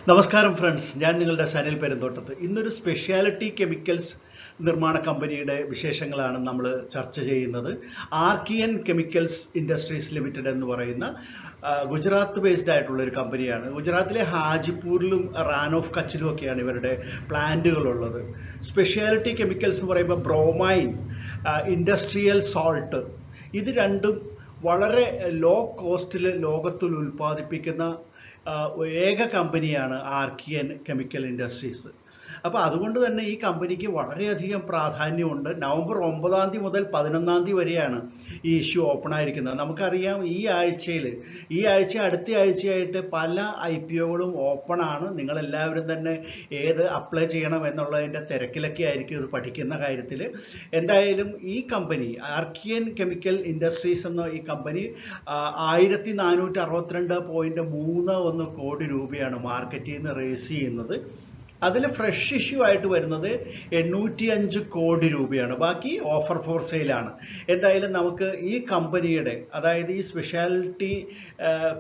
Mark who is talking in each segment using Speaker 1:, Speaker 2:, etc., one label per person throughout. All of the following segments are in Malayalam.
Speaker 1: നമസ്കാരം ഫ്രണ്ട്സ്, ഞാൻ നിങ്ങളുടെ സനിൽ പെരുന്തോട്ടത്ത്. ഇന്നൊരു സ്പെഷ്യാലിറ്റി കെമിക്കൽസ് നിർമ്മാണ കമ്പനിയുടെ വിശേഷങ്ങളാണ് നമ്മൾ ചർച്ച ചെയ്യുന്നത്. ആർക്കിയൻ കെമിക്കൽസ് ഇൻഡസ്ട്രീസ് ലിമിറ്റഡ് എന്ന് പറയുന്ന ഗുജറാത്ത് ബേസ്ഡ് ആയിട്ടുള്ള ഒരു കമ്പനിയാണ്. ഗുജറാത്തിലെ ഹാജിപ്പൂരിലും റാൻ ഓഫ് കച്ചിലും ഒക്കെയാണ് ഇവരുടെ പ്ലാന്റുകളുള്ളത്. സ്പെഷ്യാലിറ്റി കെമിക്കൽസ് എന്ന് പറയുമ്പോൾ ബ്രോമൈൻ, ഇൻഡസ്ട്രിയൽ സോൾട്ട്, ഇത് രണ്ടും വളരെ ലോ കോസ്റ്റിൽ ലോകത്തിൽ ഉൽപ്പാദിപ്പിക്കുന്ന ഏക കമ്പനിയാണ് ആർക്കിയൻ കെമിക്കൽ ഇൻഡസ്ട്രീസ്. അപ്പോൾ അതുകൊണ്ട് തന്നെ ഈ കമ്പനിക്ക് വളരെയധികം പ്രാധാന്യമുണ്ട്. നവംബർ 9 മുതൽ 11 വരെയാണ് ഈ ഇഷ്യൂ ഓപ്പൺ ആയിരിക്കുന്നത്. നമുക്കറിയാം, ഈ അടുത്ത ആഴ്ചയായിട്ട് പല IPOകളും ഓപ്പൺ ആണ്. നിങ്ങളെല്ലാവരും തന്നെ ഏത് അപ്ലൈ ചെയ്യണം എന്നുള്ളതിൻ്റെ തിരക്കിലൊക്കെ ആയിരിക്കും ഇത് പഠിക്കുന്ന കാര്യത്തിൽ. എന്തായാലും ഈ കമ്പനി ആർക്കിയൻ കെമിക്കൽ ഇൻഡസ്ട്രീസ് എന്ന ഈ കമ്പനി 1462.31 കോടി രൂപയാണ് മാർക്കറ്റിൽ നിന്ന് റേസ് ചെയ്യുന്നത്. അതിൽ ഫ്രഷ് ഇഷ്യൂ ആയിട്ട് വരുന്നത് 805 കോടി രൂപയാണ്. ബാക്കി ഓഫർ ഫോർ സെയിലാണ്. എന്തായാലും നമുക്ക് ഈ കമ്പനിയുടെ, അതായത് ഈ സ്പെഷ്യാലിറ്റി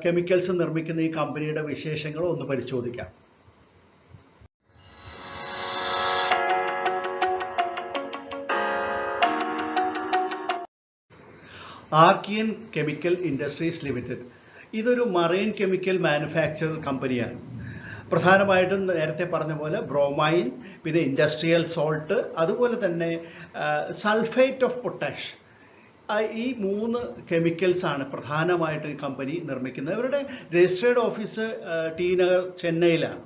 Speaker 1: കെമിക്കൽസ് നിർമ്മിക്കുന്ന ഈ കമ്പനിയുടെ വിശേഷങ്ങൾ ഒന്ന് പരിശോധിക്കാം. ആർക്കിയൻ കെമിക്കൽ ഇൻഡസ്ട്രീസ് ലിമിറ്റഡ് ഇതൊരു മറൈൻ കെമിക്കൽ മാനുഫാക്ചറർ കമ്പനിയാണ്. പ്രധാനമായിട്ടും നേരത്തെ പറഞ്ഞ പോലെ ബ്രോമൈൻ, പിന്നെ ഇൻഡസ്ട്രിയൽ സോൾട്ട്, അതുപോലെ തന്നെ സൾഫേറ്റ് ഓഫ് പൊട്ടാഷ്, ഈ 3 കെമിക്കൽസാണ് പ്രധാനമായിട്ട് ഈ കമ്പനി നിർമ്മിക്കുന്നത്. ഇവരുടെ രജിസ്ട്രേഡ് ഓഫീസ് ടി നഗർ, ചെന്നൈയിലാണ്.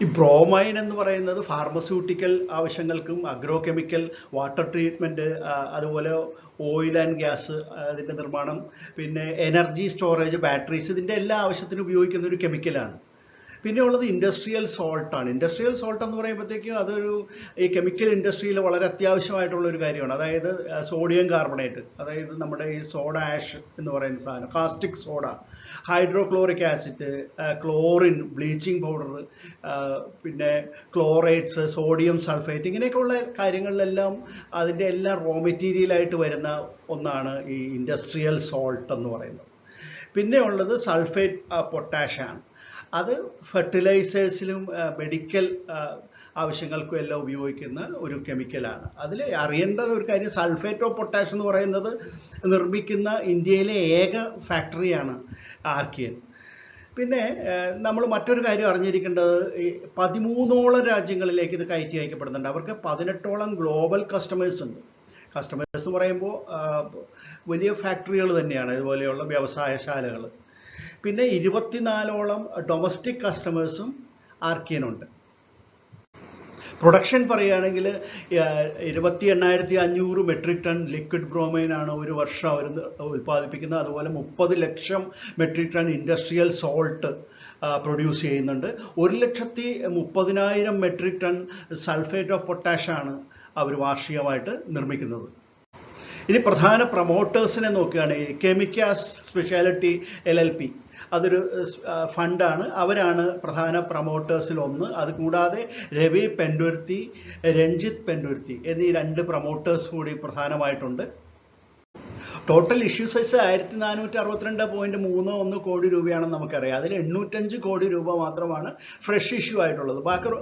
Speaker 1: ഈ ബ്രോമൈൻ എന്ന് പറയുന്നത് ഫാർമസ്യൂട്ടിക്കൽ ആവശ്യങ്ങൾക്കും അഗ്രോ കെമിക്കൽ, വാട്ടർ ട്രീറ്റ്മെൻറ്റ്, അതുപോലെ ഓയിൽ ആൻഡ് ഗ്യാസ് അതിൻ്റെ നിർമ്മാണം, പിന്നെ എനർജി സ്റ്റോറേജ്, ബാറ്ററീസ്, ഇതിൻ്റെ എല്ലാ ആവശ്യത്തിനും ഉപയോഗിക്കുന്ന ഒരു കെമിക്കലാണ്. പിന്നെ ഉള്ളത് ഇൻഡസ്ട്രിയൽ സോൾട്ടാണ്. ഇൻഡസ്ട്രിയൽ സോൾട്ട് എന്ന് പറയുമ്പോഴത്തേക്കും അതൊരു ഈ കെമിക്കൽ ഇൻഡസ്ട്രിയിൽ വളരെ അത്യാവശ്യമായിട്ടുള്ള ഒരു കാര്യമാണ്. അതായത് സോഡിയം കാർബണേറ്റ്, അതായത് നമ്മുടെ ഈ സോഡ ആഷ് എന്ന് പറയുന്ന സാധനം, caustic soda, hydrochloric acid, chlorine, bleaching powder, പിന്നെ ക്ലോറേറ്റ്സ്, സോഡിയം സൾഫേറ്റ്, ഇങ്ങനെയൊക്കെയുള്ള കാര്യങ്ങളിലെല്ലാം അതിൻ്റെ എല്ലാം റോ മെറ്റീരിയലായിട്ട് വരുന്ന ഒന്നാണ് ഈ ഇൻഡസ്ട്രിയൽ സോൾട്ട് എന്ന് പറയുന്നത്. പിന്നെ ഉള്ളത് സൾഫേറ്റ് പൊട്ടാഷാണ്. അത് ഫെർട്ടിലൈസേഴ്സിലും മെഡിക്കൽ ആവശ്യങ്ങൾക്കും എല്ലാം ഉപയോഗിക്കുന്ന ഒരു കെമിക്കലാണ്. അതിൽ അറിയേണ്ട ഒരു കാര്യം, സൾഫേറ്റ് ഓഫ് പൊട്ടാഷ് എന്ന് പറയുന്നത് നിർമ്മിക്കുന്ന ഇന്ത്യയിലെ ഏക ഫാക്ടറിയാണ് ആർക്കിയൻ. പിന്നെ നമ്മൾ മറ്റൊരു കാര്യം അറിഞ്ഞിരിക്കേണ്ടത്, 13ഓളം രാജ്യങ്ങളിലേക്ക് ഇത് കയറ്റി അയക്കപ്പെടുന്നുണ്ട്. അവർക്ക് 18ഓളം ഗ്ലോബൽ കസ്റ്റമേഴ്സ് ഉണ്ട്. കസ്റ്റമേഴ്സ് എന്ന് പറയുമ്പോൾ വലിയ ഫാക്ടറികൾ തന്നെയാണ്, ഇതുപോലെയുള്ള വ്യവസായശാലകൾ. പിന്നെ 24ഓളം ഡൊമസ്റ്റിക് കസ്റ്റമേഴ്സും ആർക്കിയനുണ്ട്. പ്രൊഡക്ഷൻ പറയുകയാണെങ്കിൽ 28,500 മെട്രിക് ടൺ ലിക്വിഡ് ബ്രോമൈനാണ് ഒരു വർഷം അവർ ഉൽപ്പാദിപ്പിക്കുന്നത്. അതുപോലെ 30 ലക്ഷം metric ton industrial salt produce ചെയ്യുന്നുണ്ട്. 1,30,000 മെട്രിക് ടൺ സൾഫേറ്റ് ഓഫ് പൊട്ടാഷാണ് അവർ വാർഷികമായിട്ട് നിർമ്മിക്കുന്നത്. ഇനി പ്രധാന പ്രൊമോട്ടേഴ്സിനെ നോക്കുകയാണെങ്കിൽ കെമിക്കാസ് സ്പെഷ്യാലിറ്റി LLP, അതൊരു ഫണ്ടാണ്. അവരാണ് പ്രധാന പ്രൊമോട്ടേഴ്സിൽ ഒന്ന്. അതുകൂടാതെ രവി പെൻഡുരുത്തി, രഞ്ജിത്ത് പെൻഡുരുത്തി എന്നീ 2 പ്രൊമോട്ടേഴ്സ് കൂടി പ്രധാനമായിട്ടുണ്ട്. ടോട്ടൽ ഇഷ്യൂ സൈസ് 1462.31 കോടി രൂപയാണെന്ന് നമുക്കറിയാം. അതിൽ 805 കോടി രൂപ മാത്രമാണ് ഫ്രഷ് ഇഷ്യൂ ആയിട്ടുള്ളത്.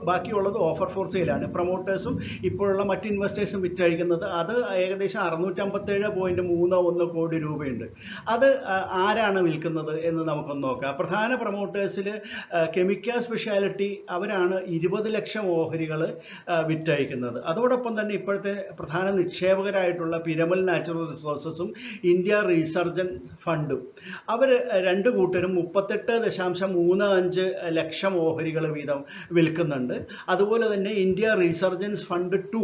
Speaker 1: ബാക്കിയുള്ളത് ഓഫർ ഫോർ സെയിലാണ്. പ്രൊമോട്ടേഴ്സും ഇപ്പോഴുള്ള മറ്റ് ഇൻവെസ്റ്റേഴ്സും വിറ്റഴിക്കുന്നത് അത് ഏകദേശം 657.31 കോടി രൂപയുണ്ട്. അത് ആരാണ് വിൽക്കുന്നത് എന്ന് നമുക്കൊന്ന് നോക്കാം. പ്രധാന പ്രൊമോട്ടേഴ്സിൽ കെമിക്ക സ്പെഷ്യാലിറ്റി, അവരാണ് 20 ലക്ഷം ഓഹരികൾ വിറ്റഴിക്കുന്നത്. അതോടൊപ്പം തന്നെ ഇപ്പോഴത്തെ പ്രധാന നിക്ഷേപകരായിട്ടുള്ള പിരമൽ നാച്ചുറൽ റിസോഴ്സസും ഇന്ത്യ റീസർജൻസ് ഫണ്ടും, അവർ 2 കൂട്ടരും 38.35 ലക്ഷം ഓഹരികൾ വീതം വിൽക്കുന്നുണ്ട്. അതുപോലെ തന്നെ ഇന്ത്യ റീസർജൻസ് ഫണ്ട് 2,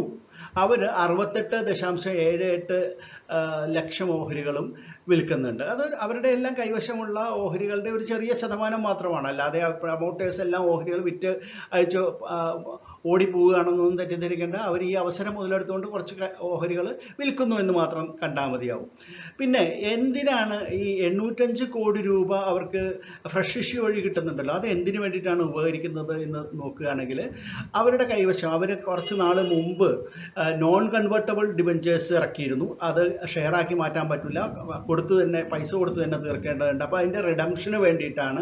Speaker 1: അവർ 68.78 ലക്ഷം ഓഹരികളും വിൽക്കുന്നുണ്ട്. അത് അവരുടെ എല്ലാം കൈവശമുള്ള ഓഹരികളുടെ ഒരു ചെറിയ ശതമാനം മാത്രമാണ്. അല്ലാതെ പ്രൊമോട്ടേഴ്സ് എല്ലാം ഓഹരികൾ വിറ്റ് അയച്ച് ഓടിപ്പോവുകയാണെന്നൊന്നും തെറ്റിദ്ധരിക്കേണ്ട. അവർ ഈ അവസരം മുതലെടുത്തുകൊണ്ട് കുറച്ച് ഓഹരികൾ വിൽക്കുന്നു എന്ന് മാത്രം കണ്ടാൽ മതിയാവും. പിന്നെ എന്തിനാണ് ഈ 805 കോടി രൂപ അവർക്ക് ഫ്രഷ് ഇഷ്യൂ വഴി കിട്ടുന്നുണ്ടല്ലോ, അത് എന്തിനു വേണ്ടിയിട്ടാണ് ഉപകരിക്കുന്നത് എന്ന് നോക്കുകയാണെങ്കിൽ, അവരുടെ കൈവശം അവർ കുറച്ച് നാൾ മുമ്പ് നോൺ കൺവേർട്ടബിൾ ഡിബഞ്ചേഴ്സ് ഇറക്കിയിരുന്നു. അത് ഷെയറാക്കി മാറ്റാൻ പറ്റില്ല, പൈസ കൊടുത്ത് തന്നെ തീർക്കേണ്ടതുണ്ട്. അപ്പോൾ അതിൻ്റെ റിഡംഷന് വേണ്ടിയിട്ടാണ്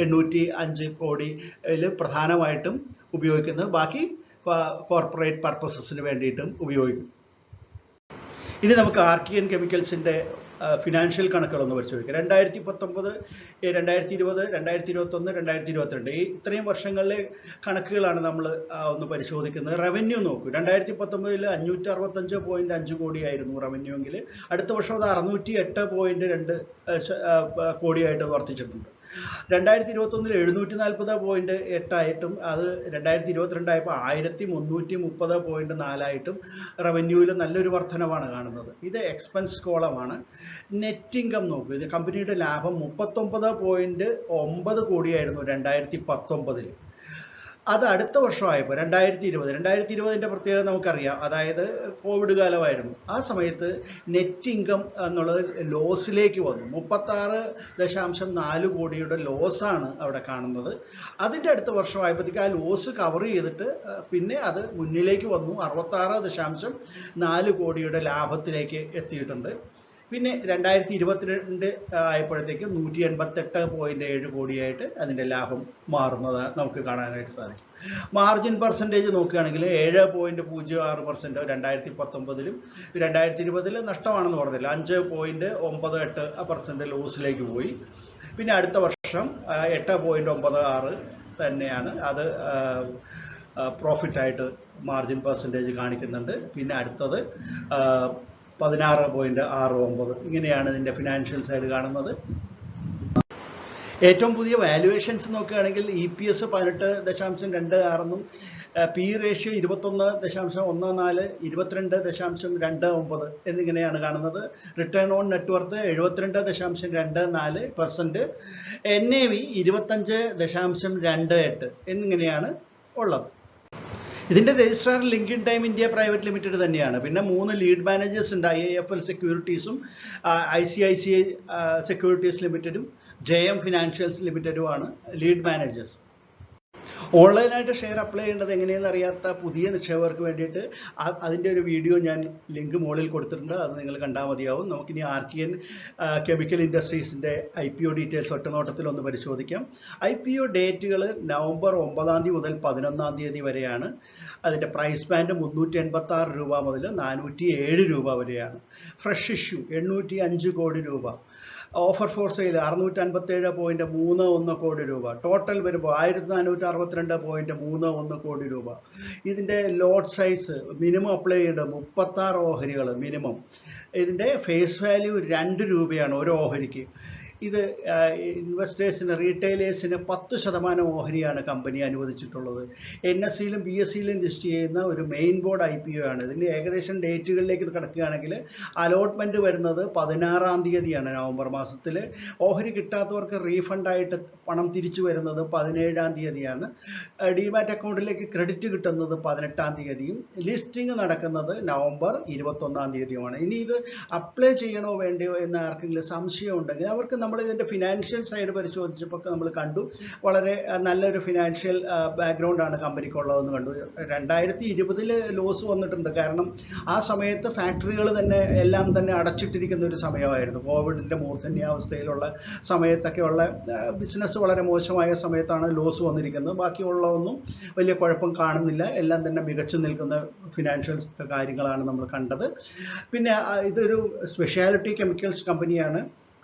Speaker 1: 805 കോടിയിൽ പ്രധാനമായിട്ടും ഉപയോഗിക്കുന്നത്. ബാക്കി കോർപ്പറേറ്റ് പർപ്പസസിന് വേണ്ടിയിട്ടും ഉപയോഗിക്കും. ഇനി നമുക്ക് ആർക്കിയൻ കെമിക്കൽസിൻ്റെ ഫിനാൻഷ്യൽ കണക്കുകളൊന്ന് പരിശോധിക്കാം. 2019, 2020, 2021, 2022 ഇത്രയും വർഷങ്ങളിലെ കണക്കുകളാണ് നമ്മൾ ഒന്ന് പരിശോധിക്കുന്നത്. റവന്യൂ നോക്കൂ. 2019 565.5 കോടിയായിരുന്നു റവന്യൂ എങ്കിൽ അടുത്ത വർഷം അത് 608.2 കോടിയായിട്ട് വർദ്ധിച്ചിട്ടുണ്ട്. 2021 740.8 ആയിട്ടും അത് 2022 ആയപ്പോൾ 1330.4 ആയിട്ടും റവന്യൂവിൽ നല്ലൊരു വർധനവാണ് കാണുന്നത്. ഇത് എക്സ്പെൻസ് കോളമാണ്. നെറ്റ് ഇൻകം നോക്കൂ. ഇത് കമ്പനിയുടെ ലാഭം 39.9 കോടിയായിരുന്നു 2019. അത് അടുത്ത വർഷമായപ്പോൾ 2020 പ്രത്യേകത നമുക്കറിയാം. അതായത് കോവിഡ് കാലമായിരുന്നു. ആ സമയത്ത് നെറ്റ് ഇൻകം എന്നുള്ളത് ലോസിലേക്ക് വന്നു. 36.4 കോടിയുടെ ലോസാണ് അവിടെ കാണുന്നത്. അതിൻ്റെ അടുത്ത വർഷമായപ്പോഴത്തേക്ക് ആ ലോസ് കവർ ചെയ്തിട്ട് പിന്നെ അത് മുന്നിലേക്ക് വന്നു. 66.4 കോടിയുടെ ലാഭത്തിലേക്ക് എത്തിയിട്ടുണ്ട്. പിന്നെ 2022 ആയപ്പോഴത്തേക്ക് 188.7 കോടിയായിട്ട് അതിൻ്റെ ലാഭം മാറുന്നത് നമുക്ക് കാണാനായിട്ട് സാധിക്കും. മാർജിൻ പെർസെൻറ്റേജ് നോക്കുകയാണെങ്കിൽ 7.06% 2019-ലും 2020 നഷ്ടമാണെന്ന് പറഞ്ഞില്ല, 5.98% ലോസിലേക്ക് പോയി. പിന്നെ അടുത്ത വർഷം 8.96 തന്നെയാണ് അത് പ്രോഫിറ്റായിട്ട് മാർജിൻ പെർസെൻറ്റേജ് കാണിക്കുന്നുണ്ട്. പിന്നെ അടുത്തത് 16.69. ഇങ്ങനെയാണ് ഇതിൻ്റെ ഫിനാൻഷ്യൽ സൈഡ് കാണുന്നത്. ഏറ്റവും പുതിയ വാല്യുവേഷൻസ് നോക്കുകയാണെങ്കിൽ EPS 18.26 പി റേഷ്യോ 21.14, 22.29 എന്നിങ്ങനെയാണ് കാണുന്നത്. റിട്ടേൺ ഓൺ നെറ്റ്വർത്ത് 72.24%, NAV 25.28 എന്നിങ്ങനെയാണ് ഉള്ളത്. ഇതിൻ്റെ registrar linked time India private limited തന്നെയാണ്. പിന്നെ 3 ലീഡ് മാനേജേഴ്സ് ഉണ്ട്. IIFL സെക്യൂരിറ്റീസും ICICI സെക്യൂരിറ്റീസ് ലിമിറ്റഡും JM ഫിനാൻഷ്യൽസ് ലിമിറ്റഡുമാണ് ലീഡ് മാനേജേഴ്സ്. ഓൺലൈനായിട്ട് ഷെയർ അപ്ലൈ ചെയ്യേണ്ടത് എങ്ങനെയെന്ന് അറിയാത്ത പുതിയ നിക്ഷേപകർക്ക് വേണ്ടിയിട്ട് അതിൻ്റെ ഒരു വീഡിയോ ഞാൻ ലിങ്ക് മുകളിൽ കൊടുത്തിട്ടുണ്ട്. അത് നിങ്ങൾ കണ്ടാൽ മതിയാവും. നമുക്കിനി ആർക്കിയൻ കെമിക്കൽ ഇൻഡസ്ട്രീസിൻ്റെ IPO ഡീറ്റെയിൽസ് ഒറ്റനോട്ടത്തിൽ ഒന്ന് പരിശോധിക്കാം. IPO ഡേറ്റുകൾ നവംബർ 9 മുതൽ 11 വരെയാണ്. അതിൻ്റെ പ്രൈസ് ബാൻഡ് 386 രൂപ മുതൽ 407 രൂപ വരെയാണ്. ഫ്രഷ് ഇഷ്യൂ 805 കോടി രൂപ. ഓഫർ ഫോർ സെയിൽ 657.31 കോടി രൂപ. ടോട്ടൽ വരുമ്പോൾ 1462.31 കോടി രൂപ. ഇതിൻ്റെ ലോട്ട് സൈസ് മിനിമം അപ്ലൈ ചെയ്യേണ്ടത് 36 ഓഹരികൾ മിനിമം. ഇതിൻ്റെ ഫേസ് വാല്യൂ 2 രൂപയാണ് ഒരു ഓഹരിക്ക്. ഇത് ഇൻവെസ്റ്റേഴ്സിന് റീറ്റെയിലേഴ്സിന് 10% ഓഹരിയാണ് കമ്പനി അനുവദിച്ചിട്ടുള്ളത്. NSEയിലും BSEയിലും ലിസ്റ്റ് ചെയ്യുന്ന ഒരു മെയിൻ ബോർഡ് IPO ആണ്. ഇതിൻ്റെ ഏകദേശം ഡേറ്റുകളിലേക്ക് കിടക്കുകയാണെങ്കിൽ അലോട്ട്മെൻറ്റ് വരുന്നത് 16 തീയതിയാണ് നവംബർ മാസത്തിൽ. ഓഹരി കിട്ടാത്തവർക്ക് റീഫണ്ടായിട്ട് പണം തിരിച്ചു വരുന്നത് 17 തീയതിയാണ്. ഡിമാറ്റ് അക്കൗണ്ടിലേക്ക് ക്രെഡിറ്റ് കിട്ടുന്നത് 18 തീയതിയും. ലിസ്റ്റിംഗ് നടക്കുന്നത് നവംബർ 21 തീയതിയുമാണ്. ഇനി ഇത് അപ്ലൈ ചെയ്യണോ വേണ്ടയോ എന്ന് ആർക്കെങ്കിലും സംശയം ഉണ്ടെങ്കിൽ അവർക്ക് നമ്മൾ ഇതിൻ്റെ ഫിനാൻഷ്യൽ സൈഡ് പരിശോധിച്ചപ്പോൾ നമ്മൾ കണ്ടു വളരെ നല്ലൊരു ഫിനാൻഷ്യൽ ബാക്ക്ഗ്രൗണ്ടാണ് കമ്പനിക്കുള്ളതെന്ന് കണ്ടു. 2020 ലോസ് വന്നിട്ടുണ്ട്. കാരണം ആ സമയത്ത് ഫാക്ടറികൾ എല്ലാം തന്നെ അടച്ചിട്ടിരിക്കുന്ന ഒരു സമയമായിരുന്നു. കോവിഡിൻ്റെ മൂർധന്യാവസ്ഥയിലുള്ള സമയത്തൊക്കെയുള്ള ബിസിനസ് വളരെ മോശമായ സമയത്താണ് ലോസ് വന്നിരിക്കുന്നത്. ബാക്കിയുള്ളതൊന്നും വലിയ കുഴപ്പം കാണുന്നില്ല. എല്ലാം തന്നെ മികച്ചു നിൽക്കുന്ന ഫിനാൻഷ്യൽ കാര്യങ്ങളാണ് നമ്മൾ കണ്ടത്. പിന്നെ ഇതൊരു സ്പെഷ്യാലിറ്റി കെമിക്കൽസ് കമ്പനിയാണ്.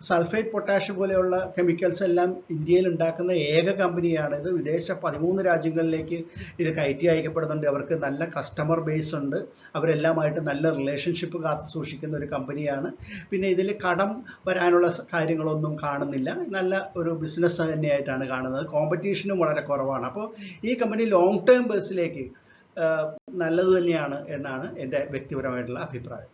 Speaker 1: സൾഫേറ്റ്, പൊട്ടാഷ് പോലെയുള്ള കെമിക്കൽസ് എല്ലാം ഇന്ത്യയിൽ ഉണ്ടാക്കുന്ന ഏക കമ്പനിയാണ്. ഇത് വിദേശ 13 രാജ്യങ്ങളിലേക്ക് ഇത് കയറ്റി അയക്കപ്പെടുന്നുണ്ട്. അവർക്ക് നല്ല കസ്റ്റമർ ബേസ് ഉണ്ട്. അവരെല്ലാമായിട്ട് നല്ല റിലേഷൻഷിപ്പ് കാത്തു സൂക്ഷിക്കുന്ന ഒരു കമ്പനിയാണ്. പിന്നെ ഇതിൽ കടം വരാനുള്ള കാര്യങ്ങളൊന്നും കാണുന്നില്ല. നല്ല ഒരു ബിസിനസ് തന്നെയായിട്ടാണ് കാണുന്നത്. കോമ്പറ്റീഷനും വളരെ കുറവാണ്. അപ്പോൾ ഈ കമ്പനി ലോങ് ടേം ബേസിലേക്ക് നല്ലത് തന്നെയാണ് എന്നാണ് എൻ്റെ വ്യക്തിപരമായിട്ടുള്ള അഭിപ്രായം.